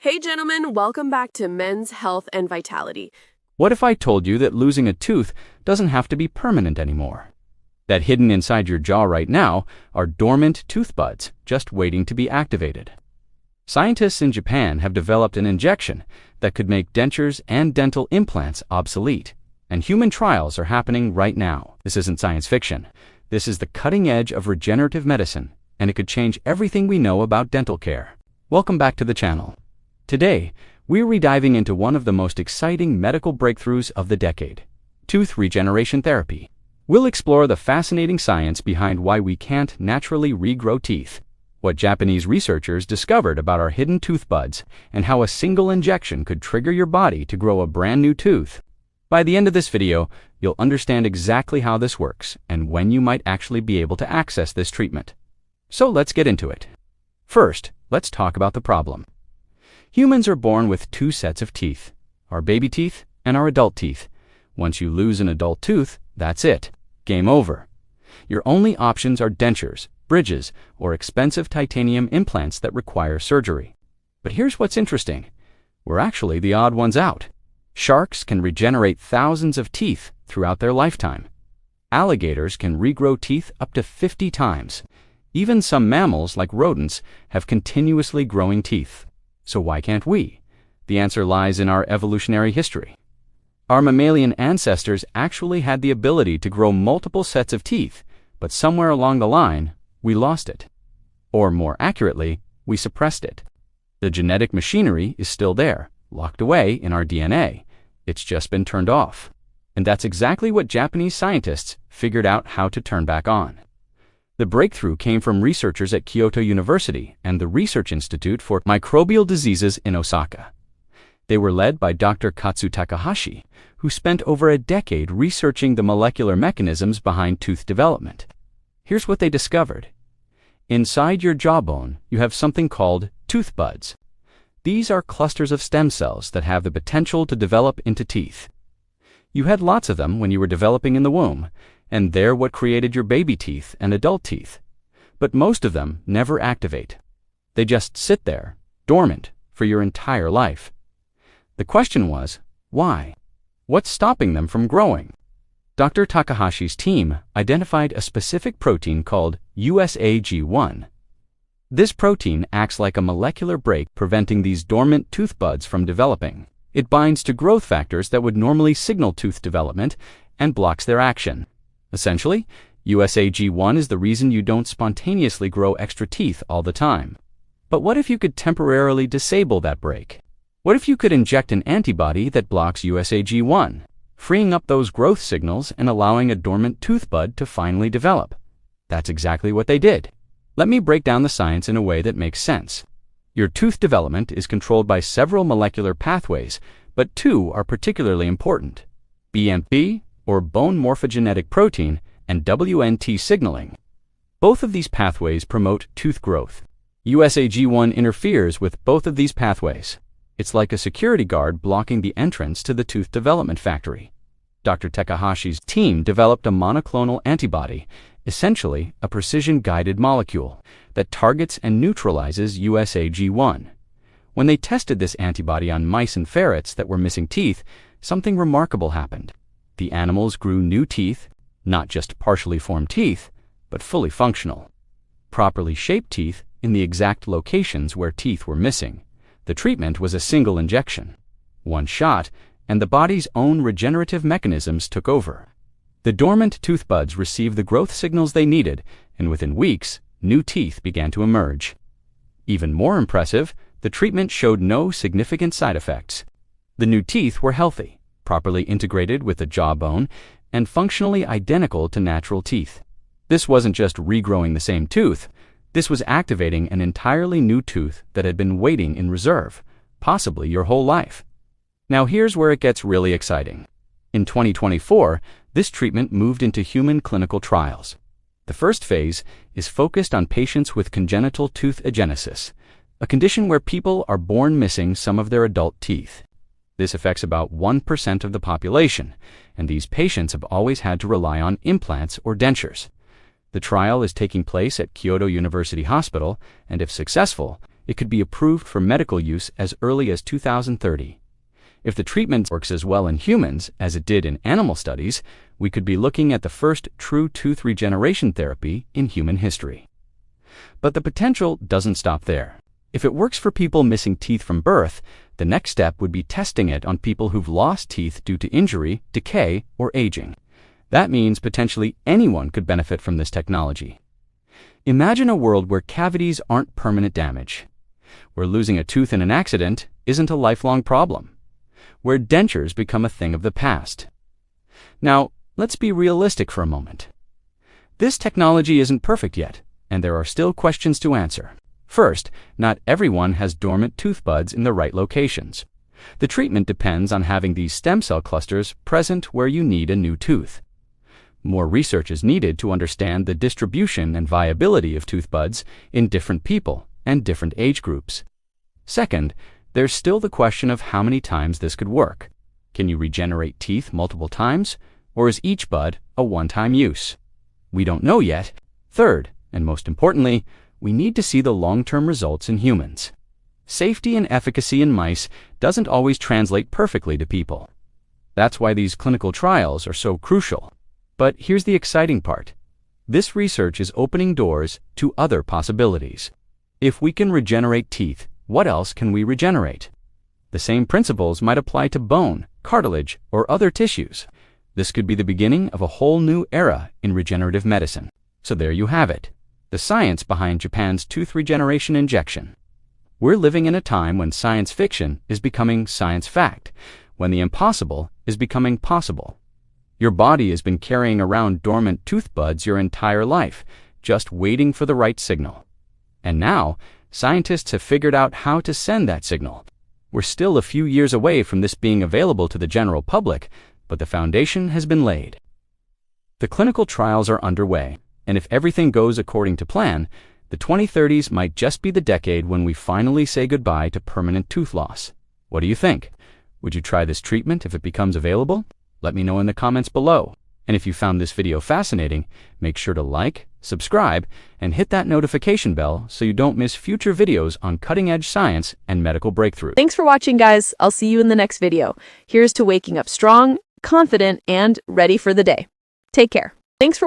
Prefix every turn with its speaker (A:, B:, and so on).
A: Hey gentlemen, welcome back to Men's Health and Vitality.
B: What if I told you that losing a tooth doesn't have to be permanent anymore? That hidden inside your jaw right now are dormant tooth buds just waiting to be activated. Scientists in Japan have developed an injection that could make dentures and dental implants obsolete, and human trials are happening right now. This isn't science fiction. This is the cutting edge of regenerative medicine, and it could change everything we know about dental care. Welcome back to the channel. Today, we're rediving into one of the most exciting medical breakthroughs of the decade, tooth regeneration therapy. We'll explore the fascinating science behind why we can't naturally regrow teeth, what Japanese researchers discovered about our hidden tooth buds, and how a single injection could trigger your body to grow a brand new tooth. By the end of this video, you'll understand exactly how this works and when you might actually be able to access this treatment. So let's get into it. First, let's talk about the problem. Humans are born with two sets of teeth, our baby teeth and our adult teeth. Once you lose an adult tooth, that's it. Game over. Your only options are dentures, bridges, or expensive titanium implants that require surgery. But here's what's interesting. We're actually the odd ones out. Sharks can regenerate thousands of teeth throughout their lifetime. Alligators can regrow teeth up to 50 times. Even some mammals, like rodents, have continuously growing teeth. So why can't we? The answer lies in our evolutionary history. Our mammalian ancestors actually had the ability to grow multiple sets of teeth, but somewhere along the line, we lost it. Or more accurately, we suppressed it. The genetic machinery is still there, locked away in our DNA. It's just been turned off. And that's exactly what Japanese scientists figured out how to turn back on. The breakthrough came from researchers at Kyoto University and the Research Institute for Microbial Diseases in Osaka. They were led by Dr. Katsu Takahashi, who spent over a decade researching the molecular mechanisms behind tooth development. Here's what they discovered. Inside your jawbone, you have something called tooth buds. These are clusters of stem cells that have the potential to develop into teeth. You had lots of them when you were developing in the womb, and they're what created your baby teeth and adult teeth. But most of them never activate. They just sit there, dormant, for your entire life. The question was, why? What's stopping them from growing? Dr. Takahashi's team identified a specific protein called USAG1. This protein acts like a molecular brake preventing these dormant tooth buds from developing. It binds to growth factors that would normally signal tooth development and blocks their action. Essentially, USAG1 is the reason you don't spontaneously grow extra teeth all the time. But what if you could temporarily disable that brake? What if you could inject an antibody that blocks USAG1, freeing up those growth signals and allowing a dormant tooth bud to finally develop? That's exactly what they did. Let me break down the science in a way that makes sense. Your tooth development is controlled by several molecular pathways, but two are particularly important: BMP, or bone morphogenetic protein, and WNT signaling. Both of these pathways promote tooth growth. USAG1 interferes with both of these pathways. It's like a security guard blocking the entrance to the tooth development factory. Dr. Takahashi's team developed a monoclonal antibody, essentially a precision-guided molecule, that targets and neutralizes USAG1. When they tested this antibody on mice and ferrets that were missing teeth, something remarkable happened. The animals grew new teeth, not just partially formed teeth, but fully functional. Properly shaped teeth in the exact locations where teeth were missing. The treatment was a single injection. One shot, and the body's own regenerative mechanisms took over. The dormant tooth buds received the growth signals they needed, and within weeks, new teeth began to emerge. Even more impressive, the treatment showed no significant side effects. The new teeth were healthy, properly integrated with the jawbone, and functionally identical to natural teeth. This wasn't just regrowing the same tooth. This was activating an entirely new tooth that had been waiting in reserve, possibly your whole life. Now here's where it gets really exciting. In 2024, this treatment moved into human clinical trials. The first phase is focused on patients with congenital tooth agenesis, a condition where people are born missing some of their adult teeth. This affects about 1% of the population, and these patients have always had to rely on implants or dentures. The trial is taking place at Kyoto University Hospital, and if successful, It could be approved for medical use as early as 2030. If the treatment works as well in humans as it did in animal studies, we could be looking at the first true tooth regeneration therapy in human history. But the potential doesn't stop there. If it works for people missing teeth from birth, the next step would be testing it on people who've lost teeth due to injury, decay, or aging. That means potentially anyone could benefit from this technology. Imagine a world where cavities aren't permanent damage, where losing a tooth in an accident isn't a lifelong problem, where dentures become a thing of the past. Now, let's be realistic for a moment. This technology isn't perfect yet, and there are still questions to answer. First, not everyone has dormant tooth buds in the right locations. The treatment depends on having these stem cell clusters present where you need a new tooth. More research is needed to understand the distribution and viability of tooth buds in different people and different age groups. Second, there's still the question of how many times this could work. Can you regenerate teeth multiple times, or is each bud a one-time use? We don't know yet. Third, and most importantly, we need to see the long-term results in humans. Safety and efficacy in mice doesn't always translate perfectly to people. That's why these clinical trials are so crucial. But here's the exciting part. This research is opening doors to other possibilities. If we can regenerate teeth, what else can we regenerate? The same principles might apply to bone, cartilage, or other tissues. This could be the beginning of a whole new era in regenerative medicine. So there you have it, the science behind Japan's tooth regeneration injection. We're living in a time when science fiction is becoming science fact, when the impossible is becoming possible. Your body has been carrying around dormant tooth buds your entire life, just waiting for the right signal. And now, scientists have figured out how to send that signal. We're still a few years away from this being available to the general public, but the foundation has been laid. The clinical trials are underway, and if everything goes according to plan, the 2030s might just be the decade when we finally say goodbye to permanent tooth loss. What do you think? Would you try this treatment if it becomes available? Let me know in the comments below. And if you found this video fascinating, make sure to like, subscribe, and hit that notification bell so you don't miss future videos on cutting-edge science and medical breakthroughs.
A: Thanks for watching, guys. I'll see you in the next video. Here's to waking up strong, confident, and ready for the day. Take care. Thanks for